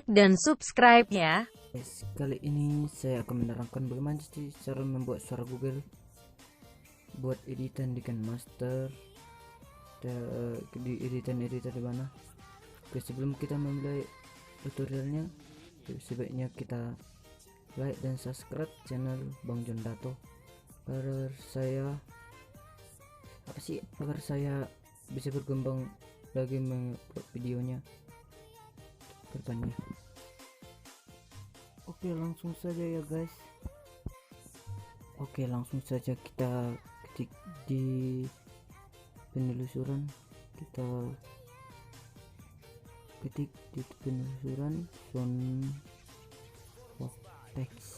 like dan subscribe ya. Guys, kali ini saya akan menerangkan bagaimana sih cara membuat suara Google buat editan di Master di editan di mana. Oke, sebelum kita memulai tutorialnya, sebaiknya kita like dan subscribe channel Bang John Dato agar saya bisa berkembang lagi membuat videonya ke depannya. Oke, langsung saja ya guys. Oke, langsung saja kita ketik di penelusuran, kita ketik di penelusuran Soundbox Text,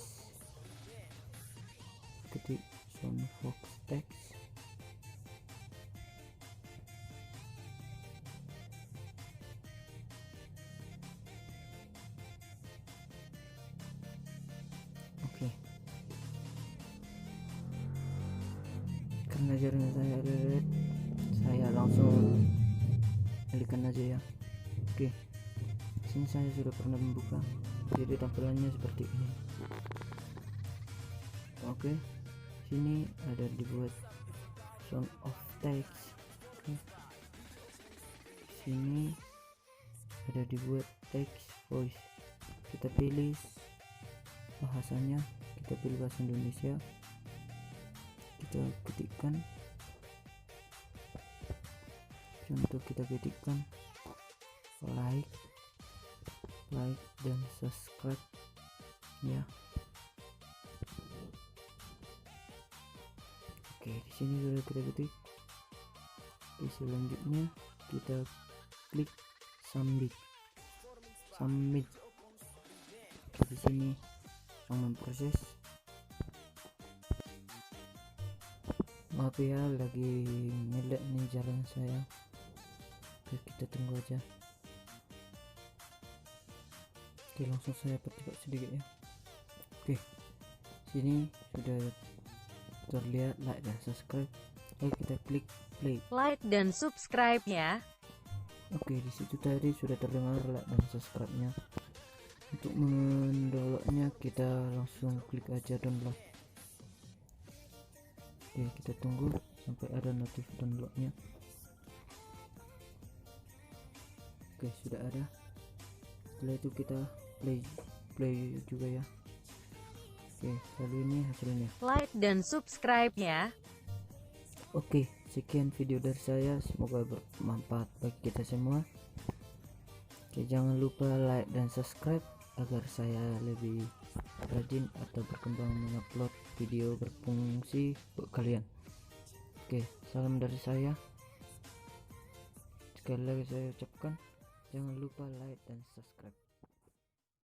ketik Soundbox Text. Oke, karena jaringan saya red, saya langsung klikkan aja ya. Oke, sini saya sudah pernah membuka, jadi tampilannya seperti ini. Oke, sini ada dibuat sound of text. Oke, sini ada dibuat text voice, kita pilih bahasanya, kita pilih bahasa Indonesia, kita ketikkan contoh, kita ketikkan like dan subscribe ya. Oke, di sini sudah kita ketik. Oke, selanjutnya kita klik submit. Di sini memproses. Maaf ya, lagi ngelag nih jalan saya. Oke, kita tunggu aja. Oke, langsung saya percepat sedikit ya. Oke, sini sudah terlihat like dan subscribe. Oke, kita klik play. Like dan subscribe ya. Oke, di situ tadi sudah terdengar like dan subscribe-nya. Untuk mendownloadnya kita langsung klik aja download. Oke, kita tunggu sampai ada notif downloadnya. Oke, sudah ada. Setelah itu kita play juga ya. Oke, lalu ini hasilnya. Like dan subscribe ya. Oke, sekian video dari saya, semoga bermanfaat bagi kita semua. Oke, jangan lupa like dan subscribe agar saya lebih rajin atau berkembang mengupload video berfungsi buat kalian. Oke, salam dari saya. Sekali lagi saya ucapkan, jangan lupa like dan subscribe.